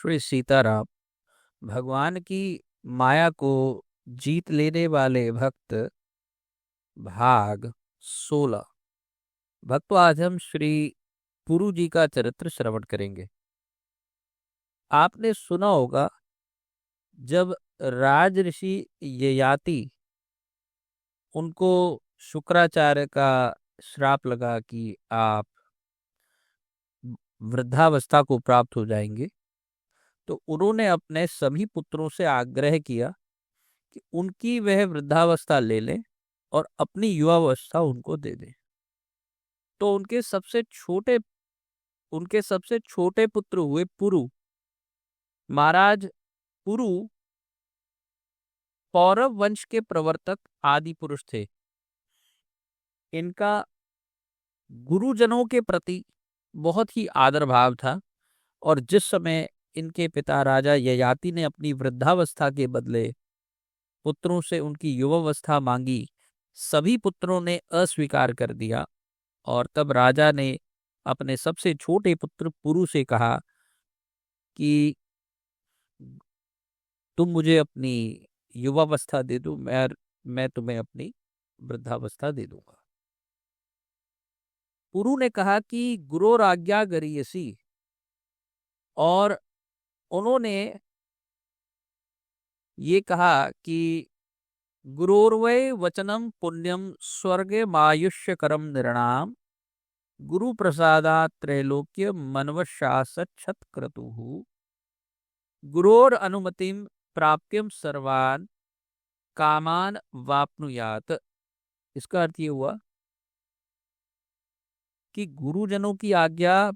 श्री सीताराम। भगवान की माया को जीत लेने वाले भक्त भाग 16। भक्तों, आज हम श्री पुरु जी का चरित्र श्रवण करेंगे। आपने सुना होगा, जब राज ऋषि ययाति उनको शुक्राचार्य का श्राप लगा कि आप वृद्धावस्था को प्राप्त हो जाएंगे, तो उन्होंने अपने सभी पुत्रों से आग्रह किया कि उनकी वह वृद्धावस्था ले लें और अपनी युवावस्था उनको दे दें। तो उनके सबसे छोटे पुत्र हुए पुरु। महाराज पुरु पौरव वंश के प्रवर्तक आदि पुरुष थे। इनका गुरुजनों के प्रति बहुत ही आदर भाव था, और जिस समय इनके पिता राजा ययाति ने अपनी वृद्धावस्था के बदले पुत्रों से उनकी युवावस्था मांगी, सभी पुत्रों ने अस्वीकार कर दिया। और तब राजा ने अपने सबसे छोटे पुत्र पुरु से कहा कि तुम मुझे अपनी युवावस्था दे दो, मैं तुम्हें अपनी वृद्धावस्था दे दूंगा। पुरु ने कहा कि गुरोर आज्ञा गरीयसी, और उन्होंने ये कहा कि गुरोर्वै वचनम पुण्यम स्वर्गे मायुष्य करम निर्णाम गुरु प्रसादात् त्रैलोक्य मनवशासत छत क्रतुः गुरोर अनुमतिम प्राप्यम सर्वान कामान वाप्नुयात। इसका अर्थ ये हुआ कि गुरुजनों की आज्ञा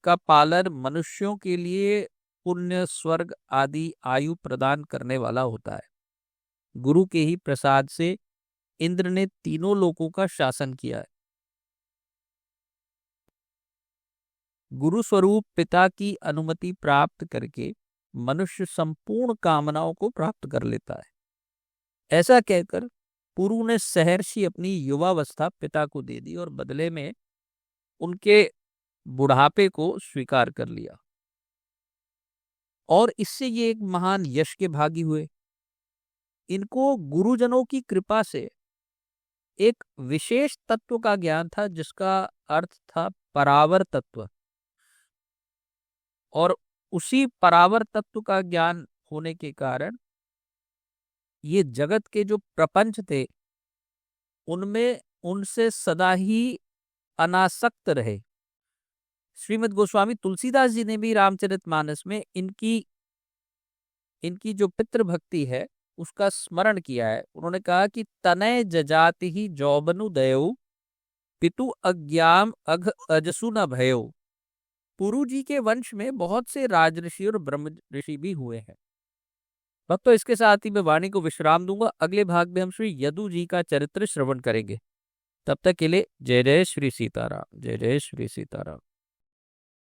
का पालन मनुष्यों के लिए पुण्य, स्वर्ग आदि आयु प्रदान करने वाला होता है। गुरु के ही प्रसाद से इंद्र ने तीनों लोकों का शासन किया है। गुरु स्वरूप पिता की अनुमति प्राप्त करके मनुष्य संपूर्ण कामनाओं को प्राप्त कर लेता है। ऐसा कहकर पुरु ने सहर्षि अपनी युवावस्था पिता को दे दी और बदले में उनके बुढ़ापे को स्वीकार कर लिया, और इससे ये एक महान यश के भागी हुए। इनको गुरुजनों की कृपा से एक विशेष तत्व का ज्ञान था, जिसका अर्थ था परावर तत्व। और उसी परावर तत्व का ज्ञान होने के कारण ये जगत के जो प्रपंच थे उनमें उनसे सदा ही अनासक्त रहे। श्रीमद् गोस्वामी तुलसीदास जी ने भी रामचरितमानस में इनकी जो पितृभक्ति है उसका स्मरण किया है। उन्होंने कहा कि तनय जजाति ही जौबनु दयो पितु अज्ञाम अघ अजसु न भयो। पुरु जी के वंश में बहुत से राजऋषि और ब्रह्म ऋषि भी हुए हैं। भक्तों, इसके साथ ही मैं वाणी को विश्राम दूंगा। अगले भाग में हम श्री यदु जी का चरित्र श्रवण करेंगे। तब तक के लिए जय जय श्री सीताराम, जय जय श्री सीताराम।